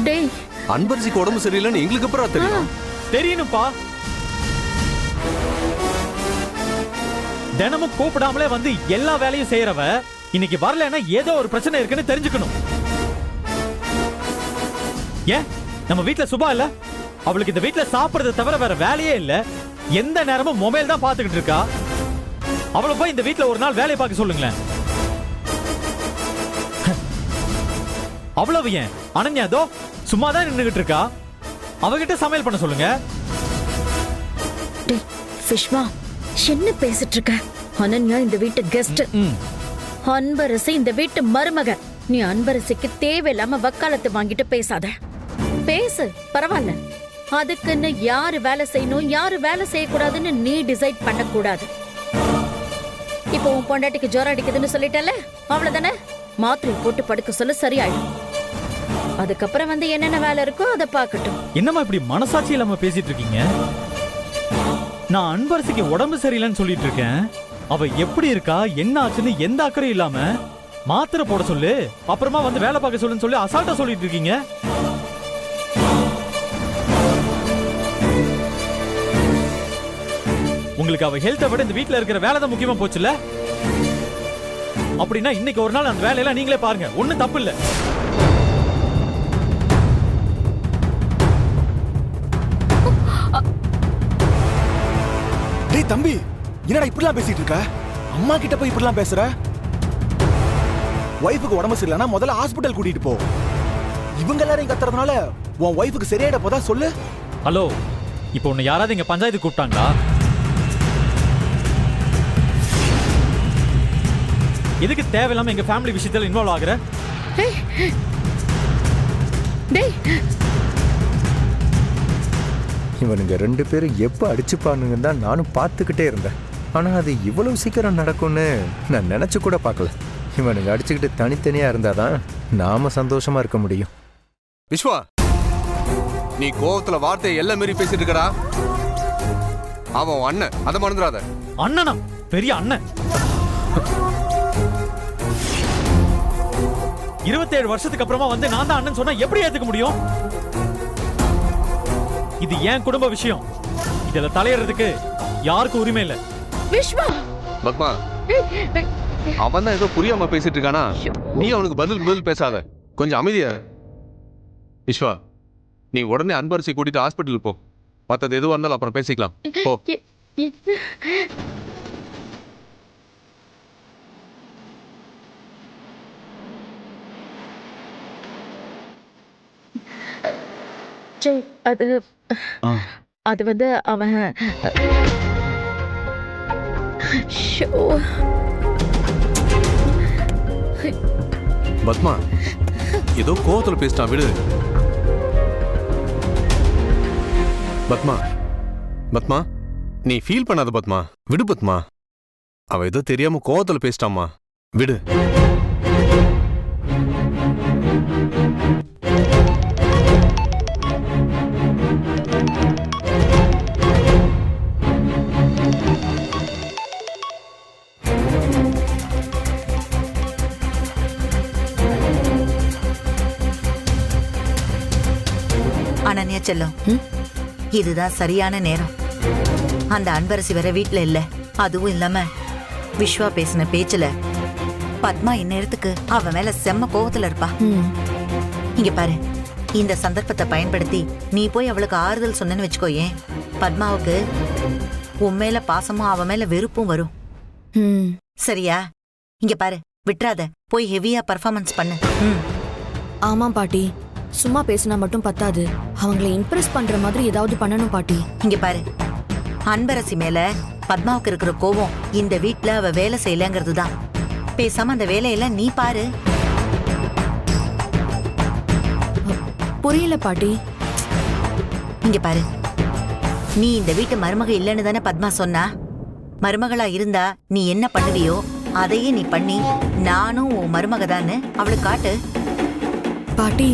டேய், அன்பரசிக்கு உடம்பு சரியில்லைன்னு எங்களுக்கு அப்புறம் தெரியும். தெரியணும்பா. தினமும் கூப்பிடாமலே வந்து எல்லா வேலையும் செய்யறவ இன்னைக்கு வரலன்னா ஏதோ ஒரு பிரச்சனை இருக்குன்னு தெரிஞ்சுக்கணும். ஏன் நம்ம வீட்ல சுபா இல்ல? அவளுக்கு இந்த வீட்ல சாப்பிடுறத தவிர வேற வேலையே இல்ல. எந்த நேரமும் மொபைல் தான் பாத்துக்கிட்டு இருக்கா. அவளை போய் இந்த வீட்ல ஒரு நாள் வேலையை பார்க்க சொல்லுங்களேன். அவ்வளவு ஏன் அனன்யா தோ சும்மா தான் நின்னுகிட்டு இருக்கா. அவகிட்ட சமையல் பண்ண சொல்லுங்க. டேய் விஷ்வா, என்ன பேசிட்டு இருக்க? அனன்யா இந்த வீட்டு கெஸ்ட், அன்பரசி இந்த வீட்டு மருமக. நீ அன்பரசிக்கு தேவையில்லாம வக்காலத்து வாங்கிட்டு பேசாத. பேசு பரவாயில்ல, அதுக்குன்னு யாரு வேலை செய்யணும் யாரு வேலை செய்யக்கூடாதுன்னு நீ டிசைட் பண்ண கூடாது. இப்போ உன் பொண்டாட்டிக்கு ஜுரம் அடிக்குதுன்னு சொல்லிட்டல, அவ்வளவுதானே? மாத்திரை போட்டு படுக்க சொல்ல சரியாயிடும். அதுக்கப்புறம் வந்து என்னென்ன வேலை இருக்கோ அதை பார்க்கட்டும். என்னம்மா இப்படி மனசாட்சி இல்லாம பேசிட்டு இருக்கீங்க? நான் அன்பரசிக்கு உடம்பு சரியில்லைன்னு சொல்லிட்டு இருக்கேன். அவ எப்படி இருக்கா என்ன ஆச்சுன்னு எந்த அக்கறையும் இல்லாம மாத்திரை போட சொல்லு, அப்புறமா வந்து வேலை பார்க்க சொல்லுன்னு சொல்லி அசால்ட்டா சொல்லிட்டு இருக்கீங்க. உங்களுக்கு அவ ஹெல்த்தை விட இந்த வீட்ல இருக்கிற வேலை தான் முக்கியமா போச்சுல? அப்படின்னா இன்னைக்கு ஒரு நாள் அந்த வேலையெல்லாம் நீங்களே பாருங்க, ஒண்ணும் தப்பு இல்ல. டேய் தம்பி, என்னடா இப்படிலாம் பேசிட்டு இருக்க? அம்மா கிட்ட போய் இப்படிலாம் பேசுற? வைஃபுக்கு உடம்பு சரியில்லைனா முதல்ல ஹாஸ்பிட்டல் கூட்டிட்டு போ. இவங்க எல்லாரும் கத்துறதுனால உன் வைஃபுக்கு சரியாயிட போதா சொல்லு. ஹலோ, இப்போ உன்னை யாராவது இங்க பஞ்சாயத்து கூப்பிட்டாங்களா? எதுக்கு தேவையில்லாம எங்க ஃபேமிலி விஷயத்துல இன்வால்வ் ஆகுற? டேய், இவனுங்க ரெண்டு பேரும் எப்போ அடிச்சுப்பானுங்கன்னு தான் நானும் பார்த்துக்கிட்டே இருந்தேன். ஆனால் அது இவ்வளவு சீக்கிரம் நடக்கும்னு நான் நினச்சி கூட பார்க்கல. இவனுங்க அடிச்சுக்கிட்டு தனித்தனியாக இருந்தால் தான் நாம சந்தோஷமா இருக்க முடியும். விஸ்வா, நீ கோவத்துல வார்த்தையை எல்லாம் மீறி பேசிட்டு இருக்கடா. அவன் அண்ணன், அதை மறந்துடாத. அண்ணனா? பெரிய அண்ணன். 27 வருஷத்துக்கு அப்புறமா வந்து நான் தான் அண்ணன் சொன்னா எப்படி ஏத்துக்க முடியும்? இது ஏன் குடும்ப விஷயம். இதுல தலையிடுறதுக்கு யாருக்கும் உரிமை இல்ல. விஷ்வா, பத்மா, அவன் தான் ஏதோ புரியாம பேசிட்டு இருக்கானா? நீ அவனுக்கு பதில் பேசாத, கொஞ்சம் அமைதியா. விஸ்வா, நீ உடனே அன்பரசி கூட்டிட்டு ஹாஸ்பிட்டல் போ. மத்தது எதுவா இருந்தாலும் அப்புறம் பேசிக்கலாம். போ. அது வந்து அவன் பத்மா, ஏதோ கோவத்துல பேசிட்டான், விடு. பத்மா, பத்மா, நீ ஃபீல் பண்ணாத பத்மா, விடு பத்மா. அவ ஏதோ தெரியாம கோவத்துல பேசிட்டாமா, விடு. அனன்யா செல்லம், இதுதான் சரியான நேரம். அந்த அன்பரசி வர வீட்டுல இல்ல. அதுவும் இல்லாம விஸ்வா பேசின பேச்சுல பத்மா இந்நேரத்துக்கு அவ மேல செம்ம கோவத்துல இருப்பா. இங்க பாரு, இந்த சந்தர்ப்பத்தை பயன்படுத்தி நீ போய் அவளுக்கு ஆறுதல் சொன்னேன்னு வச்சுக்கோயேன், பத்மாவுக்கு உன் மேல பாசமும் அவ மேல வெறுப்பும் வரும். சரியா? இங்க பாரு, விட்டுறாத, போய் ஹெவியா பர்ஃபார்மன்ஸ் பண்ணு. ஆமா பாட்டி, சும்மா பேசினா மட்டும் பத்தாது, அவங்களை இம்ப்ரெஸ் பண்ற மாதிரி ஏதாவது பண்ணணும் பாட்டி. இங்க பாரு, அன்பரசி மேல பத்மாவுக்கு இருக்கிற கோவம் இந்த வீட்ல அவ வேலை செய்யலங்கிறது தான். பேசாம அந்த வேலையெல்லாம் நீ பாரு. புரியல பாட்டி. இங்க பாரு, நீ இந்த வீட்டு மருமக இல்லைன்னு தானே பத்மா சொன்னா. மருமகளா இருந்தா நீ என்ன பண்ணுவியோ அதையே நீ பண்ணி நானும் உன் மருமக தான்னு அவளுக்கு காட்டு. பாட்டி,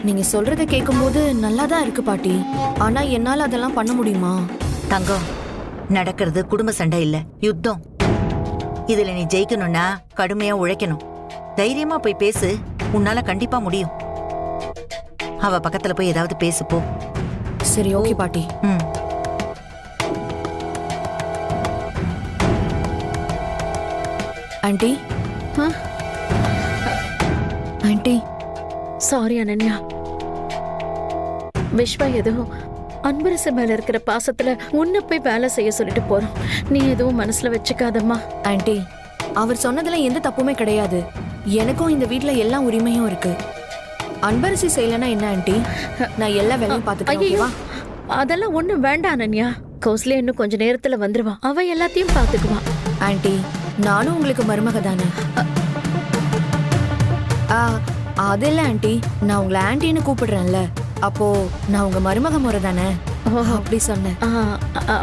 நீங்க சொல்றத கேட்கும்போது நல்லாதான் இருக்கு பாட்டி. ஆனா என்னால அதெல்லாம் பண்ண முடியுமா? தங்கம், நடக்கிறது குடும்ப சண்டை இல்ல, யுத்தம். இதுல நீ ஜெயிக்கணும்னா கடுமையா உழைக்கணும். தைரியமா போய் பேசு, உன்னால கண்டிப்பா முடியும். அவ பக்கத்துல போய் ஏதாவது பேசு போ. சரி ஓகே பாட்டி. ம். ஆண்டி ஆ? Aunty sorry Ananya. விஸ்வா ஏதோ அன்பரசு மேல இருக்கிற பாசத்துல உன்னை போய் வேலை செய்ய சொல்லிட்டு போறோம். நீ எதுவும் மனசுல வச்சுக்காதம்மா. ஆண்டி அவர் சொன்னதுல எந்த தப்புமே கிடையாது. எனக்கும் இந்த வீட்ல எல்லா உரிமையும் இருக்கு. அன்பரசி செய்யலனா என்ன ஆண்டி? நான் எல்லா வேலையும் பாத்துக்கிறேன். ஐயோ, ஓகேவா? அதெல்லாம் ஒண்ணும் வேண்டாம் அனன்யா. கௌசல்யா இன்னும் கொஞ்ச நேரத்துல வந்துருவா. அவ எல்லாத்தையும் பாத்துக்குவா. ஆண்டி நானும் உங்களுக்கு மருமக தானே. அது இல்ல ஆண்டி, நான் உங்களை ஆண்டின்னு கூப்பிடுறேன்ல, அப்போ நான் உங்க மருமக முறை தானே. அப்படி சொன்னேன்.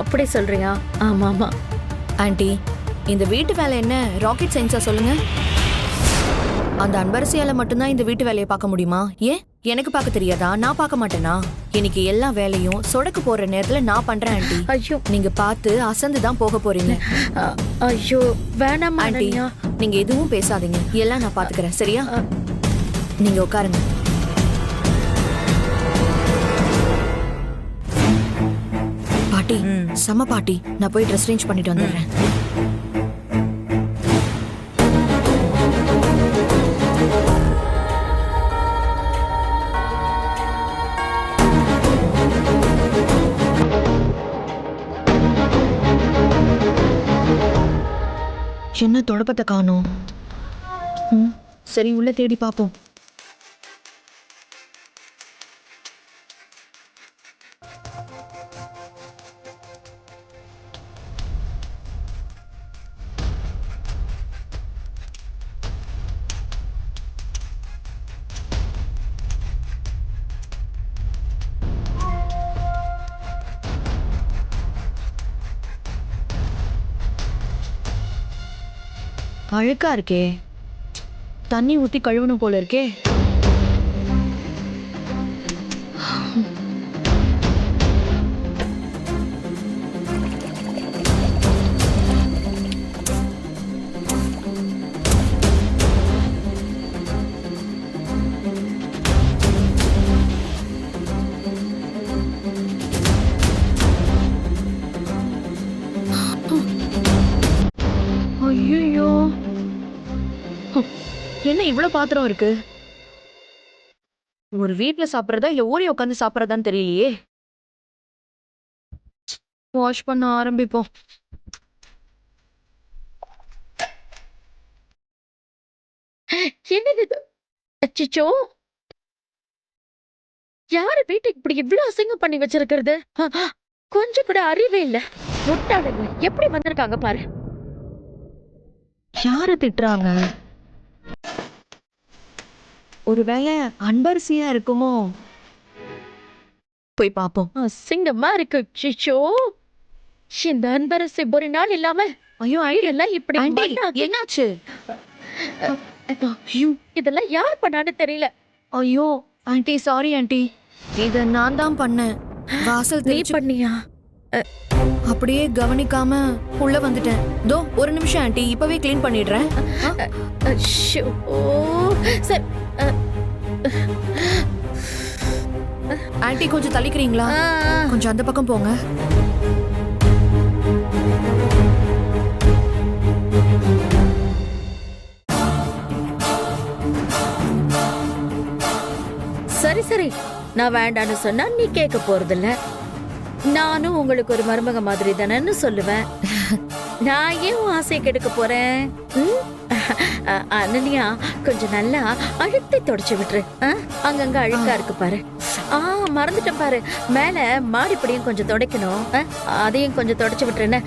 அப்படி சொல்றியா? ஆமா ஆமா. ஆண்டி இந்த வீட்டு வேலை என்ன ராக்கெட் சயின்ஸா சொல்லுங்க? அந்த அன்பரசியால மட்டும்தான் இந்த வீட்டு வேலையை பார்க்க முடியுமா? ஏன் எனக்கு பார்க்க தெரியாதா? நான் பார்க்க மாட்டேனா? இன்னைக்கு எல்லா வேலையும் சொடக்கு போற நேரத்துல நான் பண்றேன் ஆண்டி. ஐயோ, நீங்க பார்த்து அசந்து தான் போக போறீங்க. ஐயோ வேணாம் ஆண்டி அனன்யா. நீங்க எதுவும் பேசாதீங்க, எல்லாம் நான் பாத்துக்கிறேன். சரியா? நீங்க உட்காருங்க. பாட்டி செம பாட்டி, நான் போய் ட்ரெஸ் சேஞ்ச் பண்ணிட்டு வந்துடுறேன். என்ன தொடப்பத்தை காணோம்? சரி உள்ள தேடி பாப்போம். அழுக்கா இருக்கே, தண்ணி ஊத்தி கழுவணும் போல இருக்கே. ஐயோ, என்ன இவ்வளவு பாத்திரம் இருக்கு? ஒரு வீட்ல சாப்பிடறதா இல்ல ஊரே உட்காந்து சாப்பிடறதான்னு தெரியலையே. வாஷ் பண்ண ஆரம்பிப்போம். என்னது இது? அச்சச்சோ, யாரு வீட்டுக்கு இப்படி இவ்வளவு அசிங்கம் பண்ணி வச்சிருக்கிறது? கொஞ்சம் கூட அறிவே இல்ல. முட்டாளுங்க எப்படி வந்திருக்காங்க பாரு. யாரு திட்டுறாங்க? ஒருவேளை அன்பரசியா இருக்குமோ? போய் பாப்போம். அசிங்கமா இருக்கு. சிச்சோ, இந்த அன்பரசி ஒரு நாள் இல்லாம ஐயோ எல்லாம் இப்படி ஆண்டி பண்ணாங்க. என்னாச்சு? இதெல்லாம் யார் பண்ணான்னு தெரியல. ஐயோ ஆண்டி சாரி ஆண்டி, இத நான் தான் பண்ணேன். வாசல் நீ தெளிச்சு பண்ணியா? அப்படியே கவனிக்காம உள்ள வந்துட்டேன். தோ ஒரு நிமிஷம் ஆண்டி, இப்பவே க்ளீன் பண்ணிடுறேன். ஐயோ, சரி. ஆண்டி கொஞ்சம் தள்ளிக்கிறீங்களா? கொஞ்சம் அந்த பக்கம் போங்க. சரி சரி, நான் வேண்டான்னு சொன்னா நீ கேட்க போறதில்ல. நானும் உங்களுக்கு ஒரு மருமக மாதிரி தானேன்னு சொல்லுவேன். நான் ஏன் உன் ஆசையை கெடுக்க போறேன்? அனன்யா, கொஞ்சம் நல்லா அழுத்தி தொடச்சு விட்டுரு. அங்கங்க அழுக்கா இருக்கு பாரு. மறந்துட்டேன் பாரு, மேல மாடிப்படியும் கொஞ்சம் துடைக்கணும். அதையும் கொஞ்சம் தொடச்சு விட்டுருன்னு.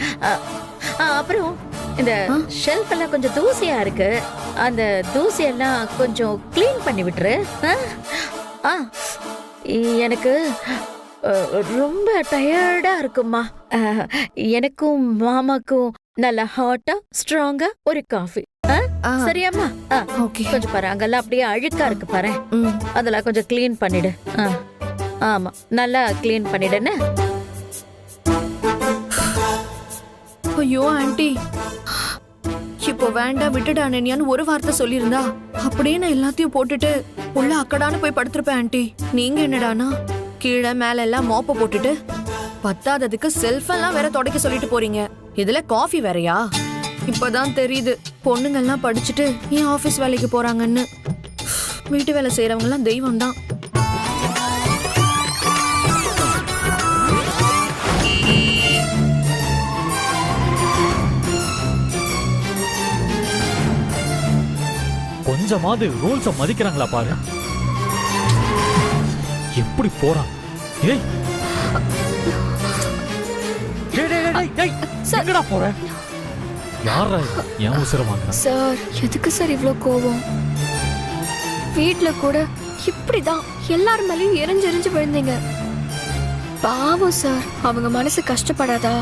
அப்புறம் இந்த ஷெல்ஃப் எல்லாம் கொஞ்சம் தூசியா இருக்கு, அந்த தூசியெல்லாம் கொஞ்சம் கிளீன் பண்ணி விட்டுரு. எனக்கு ரொம்ப டயர்டா இருக்குமா. எனக்கும் மாமாக்கும் நல்ல ஹாட்டா ஸ்ட்ராங்கா ஒரு காஃபி. சரியாம்மா? கொஞ்சம் பாரு, அங்கெல்லாம் அப்படியே அழுக்கா இருக்கு பாரு, அதெல்லாம் கொஞ்சம் கிளீன் பண்ணிடு. ஆமா, நல்லா கிளீன் பண்ணிடுன்னு. ஐயோ ஆண்டி, இப்போ இப்போ வேண்டாம் விட்டுடு அனன்யான்னு ஒரு வார்த்தை சொல்லியிருந்தா அப்படியே நான் எல்லாத்தையும் போட்டுட்டு உள்ள அக்கடான்னு போய் படுத்திருப்பேன் ஆண்டி. நீங்க என்னடானா கீழே மேல எல்லாம் மோப்ப போட்டுட்டு பத்தாததுக்கு செல்ஃபெல்லாம் வேற தொடக்க சொல்லிட்டு போறீங்க. இதுல காஃபி வேறயா? இப்பதான் தெரியுது பொண்ணுங்கெல்லாம் படிச்சுட்டு ஏன் ஆபீஸ் வேலைக்கு போறாங்கன்னு. வீட்டு வேலை செய்யறவங்க எல்லாம் தெய்வம் தான். கொஞ்சமாவது ரூல்ஸ மதிக்கிறாங்களா பாரு. எப்படி போறான்? ஏய் டேய் டேய் டேய் டேய் எங்கடா போற? யாரா ஏன் உசுர வாங்குறான்? சார் எதுக்கு சார் இவ்ளோ கோவம்? வீட்ல கூட இப்படிதான் எல்லார் மேலயும் எரிஞ்செரிஞ்சு விழுந்தீங்க. பாவம் சார், அவங்க மனசு கஷ்டப்படாதா?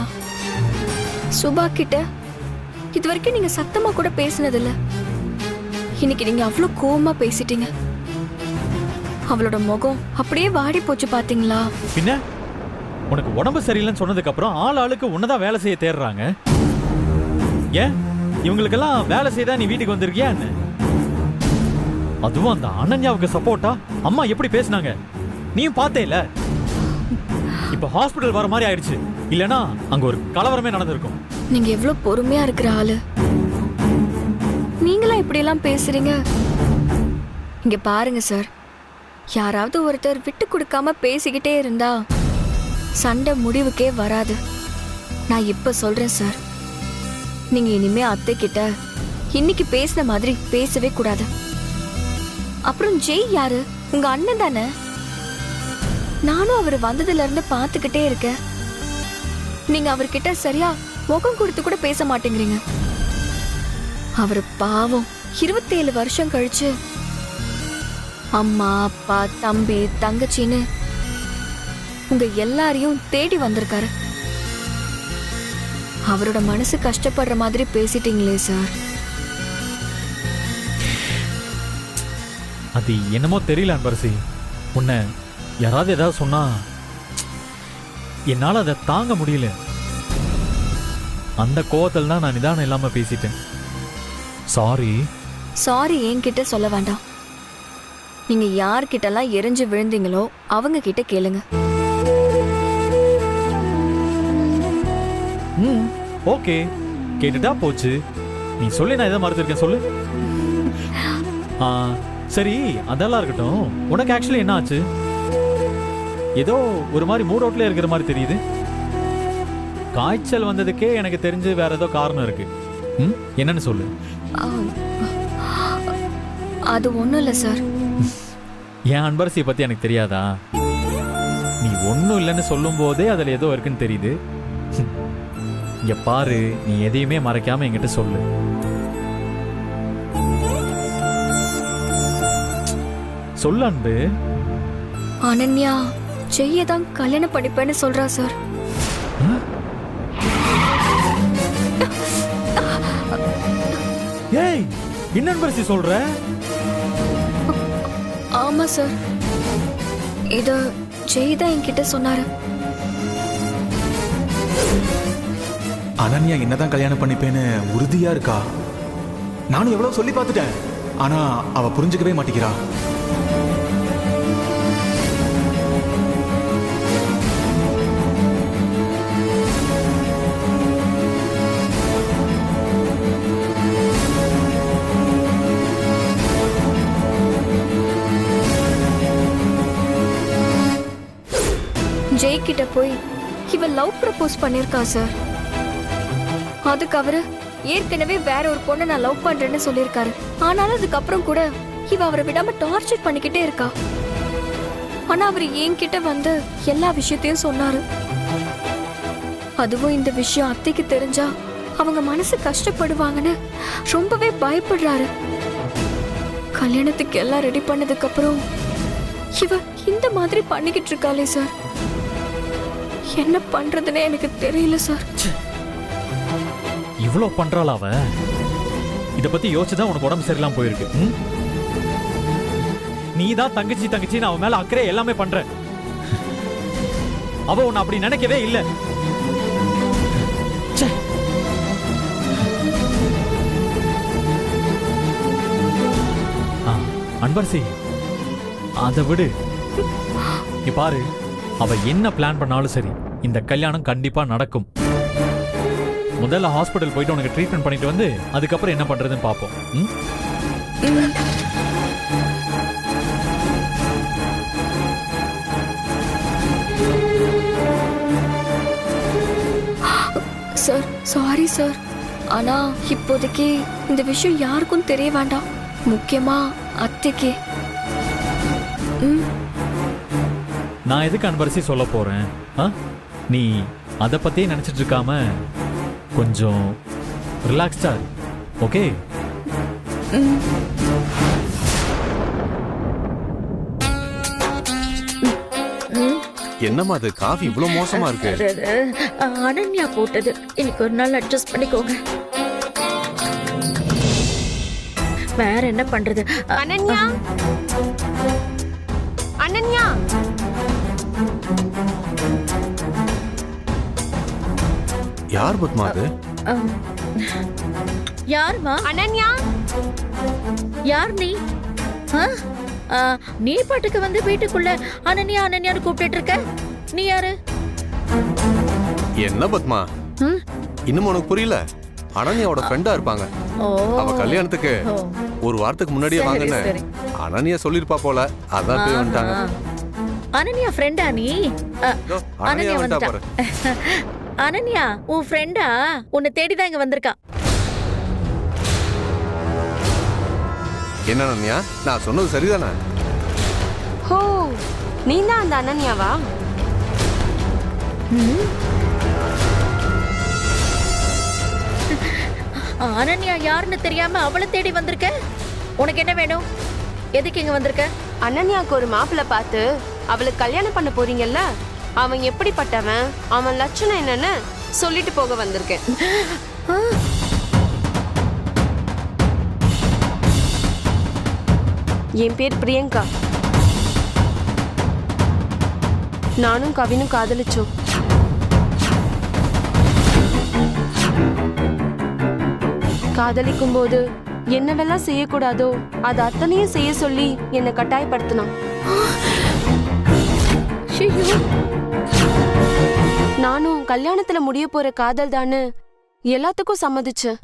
சுபா கிட்ட இது வரைக்கும் நீங்க சத்தமா கூட பேசினதில்ல. இன்னைக்கு நீங்க அவ்வளோ கோவமா பேசிட்டீங்க. அவளோட முகம் அப்படியே வாடி போச்சு பாத்தீங்களா? பின்ன உனக்கு உடம்பு சரியில்லைன்னு சொன்னதுக்கு அப்புறம் ஆள் ஆளுக்கு உன்னதான் வேலை செய்ய தேடுறாங்க. ஏன் இவங்களுக்கெல்லாம் வேலை செய்தா நீ வீட்டுக்கு வந்திருக்கியா என்ன? அதுவும் அந்த அனன்யாவுக்கு சப்போர்ட்டா அம்மா எப்படி பேசினாங்க நீயும் பார்த்தேல. இப்ப ஹாஸ்பிடல் வர மாதிரி ஆயிடுச்சு. இல்லனா அங்க ஒரு கலவரமே நடந்திருக்கும். நீங்க எவ்வளவு பொறுமையா இருக்கிற ஆளு. நீங்களா இப்படி எல்லாம் பேசுறீங்க? இங்க பாருங்க சார், யாராவது ஒருத்தர் விட்டு கொடுக்காம பேசிக்கிட்டே இருந்தா சண்டை முடிவுக்கே வராது. நான் இப்ப சொல்றேன் சார், நீங்க இனிமே அத்தை கிட்ட இன்னைக்கு பேசின மாதிரி பேசவே கூடாது. அப்புறம் ஜெய் யாரு? உங்க அண்ணன் தானே? நானும் அவர் வந்ததுல இருந்து பாத்துக்கிட்டே இருக்கேன். நீங்க அவர்கிட்ட சரியா முகம் கொடுத்து கூட பேச மாட்டேங்கிறீங்க. அவர் பாவம் 27 வருஷம் கழிச்சு அம்மா அப்பா தம்பி தங்கச்சின்னு உங்க எல்லாரையும் தேடி வந்திருக்காரு. அவரோட மனசு கஷ்டப்படுற மாதிரி பேசிட்டீங்களே சார். அது என்னமோ தெரியல அன்பரசி. உன்னை யாராவது ஏதாவது சொன்னா என்னால அதை தாங்க முடியல. அந்த கோவத்தில் தான் நான் நிதானம் இல்லாம பேசிட்டேன். சாரி. சாரி என்கிட்ட சொல்ல வேண்டாம். நீங்க யார்கிட்டலாம் எரிஞ்சு விழுந்தீங்களோ அவங்க கிட்ட கேளுங்க. ஓகே, கேட்டுட்டா போச்சு. நீ சொல்லி நான் எதை மறுத்திருக்கேன் சொல்லு. சரி, அதெல்லாம் இருக்கட்டும். உனக்கு ஆக்சுவலி என்ன ஆச்சு? ஏதோ ஒரு மாதிரி மூட் அவுட்ல இருக்கிற மாதிரி தெரியுது. காய்ச்சல் வந்ததுக்கே எனக்கு தெரிஞ்சு வேற ஏதோ காரணம் இருக்கு. என்னன்னு சொல்லு. அது ஒண்ணும் இல்ல சார். என் அன்பரசியை பத்தி எனக்கு தெரியாதா? நீ ஒன்னும் இல்லைன்னு சொல்லும் போதே அதுல ஏதோ இருக்குன்னு தெரியுது. இங்க பாரு, நீ எதையுமே மறைக்காம என்கிட்ட சொல்லு. சொல்லு அன்பு. அனன்யா ஜெய்யதான் கல்யாணம் படிப்பேன்னு சொல்றா சார். ஏய், என்ன அன்பரசி சொல்ற? ஆமா சார், இத ஜெய் தான் என்கிட்ட சொன்னாரு. அனன்யா என்னதான் கல்யாணம் பண்ணிப்பேன்னு உறுதியா இருக்கா. நானும் எவ்வளவு சொல்லி பார்த்துட்டேன், ஆனா அவ புரிஞ்சுக்கவே மாட்டேங்கிறா. ஜெய் கிட்ட போய் இவ லவ் ப்ரப்போஸ் பண்ணிருக்கா சார். அதுக்கு அவரு ஏற்கனவே வேற ஒரு பொண்ணை நான் லவ் பண்றேன்னு சொல்லியிருக்காரு. ஆனாலும் அதுக்கப்புறம் கூட இவ அவரை விடாம டார்ச்சர் பண்ணிக்கிட்டே இருக்கா. ஆனா அவரு என்கிட்ட வந்து எல்லா விஷயத்தையும் சொன்னாரு. அதுவும் இந்த விஷயம் அத்தைக்கு தெரிஞ்சா அவங்க மனசு கஷ்டப்படுவாங்கன்னு ரொம்பவே பயப்படுறாரு. கல்யாணத்துக்கு எல்லாம் ரெடி பண்ணதுக்கு அப்புறம் இவ இந்த மாதிரி பண்ணிக்கிட்டு இருக்காளே சார். என்ன பண்றதுன்னு எனக்கு தெரியல சார். இவ்வளோ பண்றாளா அவ? இத பத்தி யோசிச்சுதான் உனக்கு உடம்பு சரியில்லாம போயிருக்கு. நீ தான் தங்கச்சி தங்கச்சின்னு அவன் மேல அக்கறை எல்லாமே பண்ற. அவ உன்னை அப்படி நினைக்கவே இல்லை. அன்பரசி அதை விடு. நீ பாரு, அவ என்ன பிளான் பண்ணாலும் சரி இந்த கல்யாணம் கண்டிப்பா நடக்கும். முதல்ல ஹாஸ்பிடல் போயிட்டு உனக்கு ட்ரீட்மெண்ட் பண்ணிட்டு வந்து அதுக்கப்புறம் என்ன பண்றதுன்னு பாப்போம். ம்? சார் சாரி சார், ஆனா இப்போதைக்கு இந்த விஷயம் யாருக்கும் தெரிய வேண்டாம், முக்கியமா அத்தைக்கு. நான் எதுக்கு அன்பரசி சொல்ல போறேன்? நீ அதை பத்தியே நினைச்சிட்டு இருக்காம கொஞ்சம் ரிலாக்ஸ்டா இரு. ஓகே? என்னம்மா அது காஃபி இவ்வளவு மோசமா இருக்கு? அனன்யா போட்டது. இன்னைக்கு ஒரு நாள் அட்ஜஸ்ட் பண்ணிக்கோங்க. வேற என்ன பண்றது? அனன்யா, அனன்யா, யார் பத்மா அது? யாருமா? அனன்யா, யார் நீ? நீ பாட்டுக்கு வந்து வீட்டுக்குள்ள அனன்யா அனன்யான்னு கூப்பிட்டு இருக்க. நீ யாரு? என்ன பத்மா, இன்னும் உனக்கு புரியல? அனன்யாவோட ஃப்ரெண்டா இருப்பாங்க. அவ கல்யாணத்துக்கு ஒரு வாரத்துக்கு முன்னாடியே வாங்கன்னு அனன்யா சொல்லிருப்பா போல, அதான் போய் வந்துட்டாங்க. அனன்யா ஃப்ரெண்டா நீ? அனன்யா வந்துட்டா பாரு. அனன்யா உன் ஃப்ரெண்டா? உன்னை தேடிதான் இங்க வந்திருக்கா. என்ன அனன்யா, நான் சொன்னது சரிதானே? ஹோ, நீ தான் அந்த அனன்யாவா? அனன்யா யாருன்னு தெரியாம அவளை தேடி வந்திருக்க. உனக்கு என்ன வேணும்? எதுக்கு இங்க வந்திருக்க? அனன்யாக்கு ஒரு மாப்பிள்ளை பார்த்து அவளுக்கு கல்யாணம் பண்ண போறீங்கல்ல, அவன் எப்படிப்பட்டவன், அவன் லட்சணம் என்னன்னு சொல்லிட்டு போக வந்திருக்கேன். என் பேர் பிரியங்கா. நானும் கவினும் காதலிச்சோம். காதலிக்கும் போது என்னவெல்லாம் செய்யக்கூடாதோ அது அத்தனையும் செய்ய சொல்லி என்னை கட்டாயப்படுத்தினான். நானும் கல்யாணத்துல முடிய போற காதல் தான்னு எல்லாத்துக்கும் சம்மதிச்சேன்.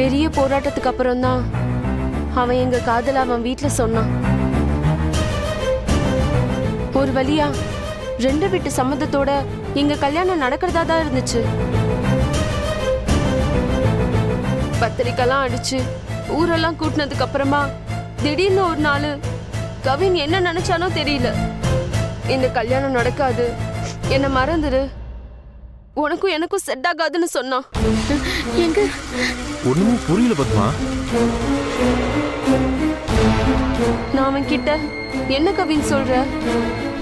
பெரிய போராட்டத்துக்கு அப்புறம் தான் அவன் எங்க காதல அவன் வீட்டுல சொன்னான். ஒரு வழியா 2 வீட்டு சம்மதத்தோட எங்க கல்யாணம் நடக்கிறதா தான் இருந்துச்சு. பத்திரிக்கைலாம் அடிச்சு ஊரெல்லாம் கூட்டினதுக்கு அப்புறமா திடீர்னு ஒரு நாள் கவின் என்ன நினைச்சானோ தெரியல, இந்த கல்யாணம் நடக்காது, என்ன மறந்துரு, உனக்கும் எனக்கும் செட் ஆகாதுன்னு சொன்னான். எங்க ஒண்ணுமே புரியல பத்மா. நான் அவன் கிட்ட என்ன கவின் சொல்ற,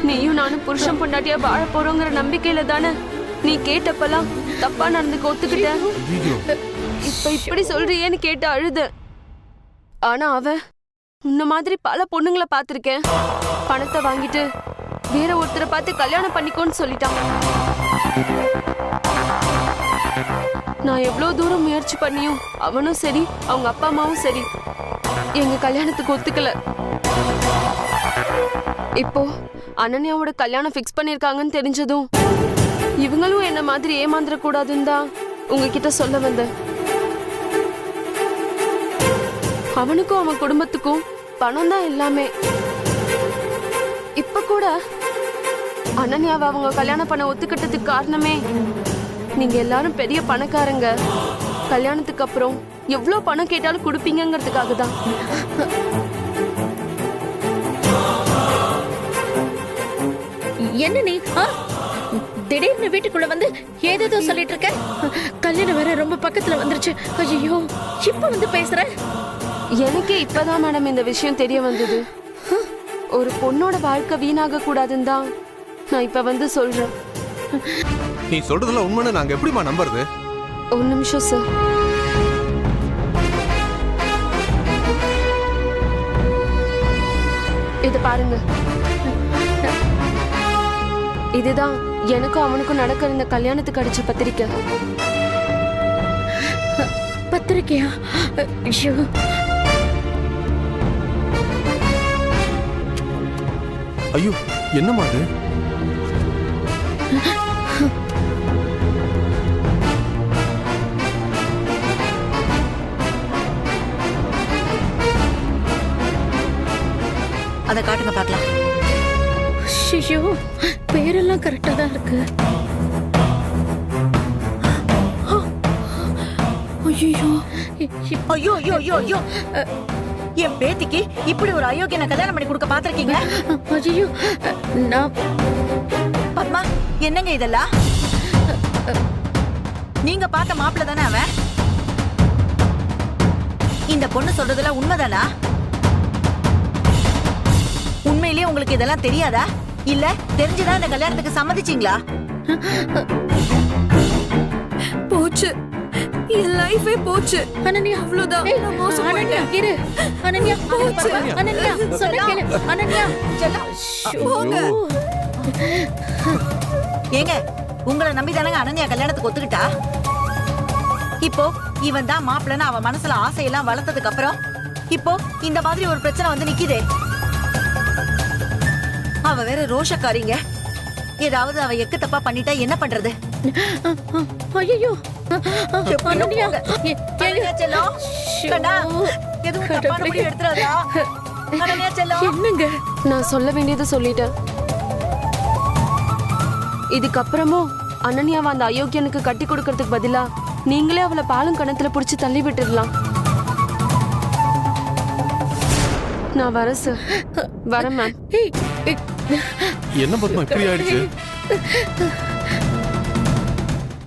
நீயும் நானும் புருஷன் பொண்டாட்டியா வாழ போறோங்கிற நம்பிக்கையில தானே நீ கேட்டப்பெல்லாம் தப்பா நடந்துக்க ஒத்துக்கிட்ட, இப்ப இப்படி சொல்றியேன்னு கேட்டு அழுத. ஆனா அவன் உன்ன மாதிரி பல பொண்ணுங்களை பார்த்திருக்கேன், பணத்தை வாங்கிட்டு வேற ஒருத்தரை பார்த்து கல்யாணம் பண்ணிக்கோன்னு சொல்லிட்டான். நான் எவ்வளவு தூரம் முயற்சி பண்ணியும் அவனும் சரி அவங்க அப்பா அம்மாவும் சரி எங்க கல்யாணத்துக்கு ஒத்துக்கல. இப்போ அனன்யாவோட கல்யாணம் ஃபிக்ஸ் பண்ணிருக்காங்கன்னு தெரிஞ்சதும் இவங்களும் என்ன மாதிரி ஏமாந்துட கூடாதுன்னு தான் உங்ககிட்ட சொல்ல வந்தேன். அவனுக்கும் அவன் குடும்பத்துக்கும் பணம் தான் எல்லாமே. இப்ப கூட அனன்யாவை அவங்க கல்யாணம் பண்ண ஒத்துக்கிட்டதுக்கு காரணமே நீங்க எல்லாரும் பெரிய பணக்காரங்க, கல்யாணத்துக்கு அப்புறம் எவ்வளவு பணம் கேட்டாலும் கொடுப்பீங்கிறதுக்காக தான். என்ன நீ திடீர்னு வீட்டுக்குள்ள வந்து ஏதேதோ சொல்லிட்டு இருக்க? கல்யாணம் வேற ரொம்ப பக்கத்துல வந்துருச்சு. ஐயோ, இப்ப வந்து பேசுற? எனக்கே இப்பதான் மேடம் இந்த விஷயம் தெரிய வந்தது. ஒரு பொண்ணோட வாழ்க்கை வீணாக கூடாதுன்னு தான் நான் இப்ப வந்து சொல்றேன். நீ சொல்றதுல உண்மைன்னு நாங்க எப்படிமா நம்புறது? ஒரு நிமிஷம் சார். இது பாருங்க, இதுதான் எனக்கும் அவனுக்கும் நடக்கிற இந்த கல்யாணத்துக்கு அடிச்ச பத்திரிக்கை. பத்திரிக்கையா? ஐயோ, ஐயோ என்னம்மா அது? அதை காட்டுங்க பார்க்கலாம். ஐயோ, பேரெல்லாம் கரெக்டா தான் இருக்கு. ஐயோ, ஐயோ ஐயோ ஐயோ ஐயோ, என் பேத்திக்கு இப்படி ஒரு அயோக்கியனை கல்யாணம் பண்ணி கொடுக்க பாத்திருக்கீங்க? ஐயோ, நான் பத்மா, என்னங்க இதெல்லாம்? நீங்க பார்த்த மாப்பிள்ள தானே அவன்? இந்த பொண்ணு சொல்றதெல்லாம் உண்மைதானா? உண்மையிலேயே உங்களுக்கு இதெல்லாம் தெரியாதா? இல்ல தெரிஞ்சுதான் இந்த கல்யாணத்துக்கு சம்மதிச்சீங்களா? போச்சு, என் லைஃபே போச்சு. அனன்யா, அவ்வளவுதான். ஏய், நான் மோசம் அனன்யா, போயிட்டேன். இரு. அனன்யா, அனன்யா, சொன்னா கேளு. அனன்யா, போங்க. ஏங்க, உங்களை நம்பி தானங்க அனன்யா கல்யாணத்துக்கு ஒத்துக்கிட்டா? இப்போ இவன் தான் மாப்பிள்ளன்னு அவன் மனசுல ஆசையெல்லாம் வளர்த்ததுக்கு அப்புறம் இப்போ இந்த மாதிரி ஒரு பிரச்சனை வந்து நிக்குதே. அவ வேற ரோஷக்காரிங்க. ஏதாவது அவ எக்கு தப்பா பண்ணிட்டா என்ன பண்றது? ஐயோ, அனன்யா, அனன்யா செல்லம், கண்டா, எதுவும் தப்பான முடிவு எடுத்துறாதா? அனன்யா செல்லம். என்னங்க? நான் சொல்ல வேண்டியதை சொல்லிட்டேன். இதுக்கப்புறமும் அனன்யாவை அந்த அயோக்கியனுக்கு கட்டி கொடுக்கறதுக்கு பதிலா நீங்களே அவளை பாலும் கணத்துல புடிச்சு தள்ளி விட்டுடலாம். நான் வரேன் சார். வரேன் மேம். என்ன பத்மா இப்படி ஆயிடுச்சு?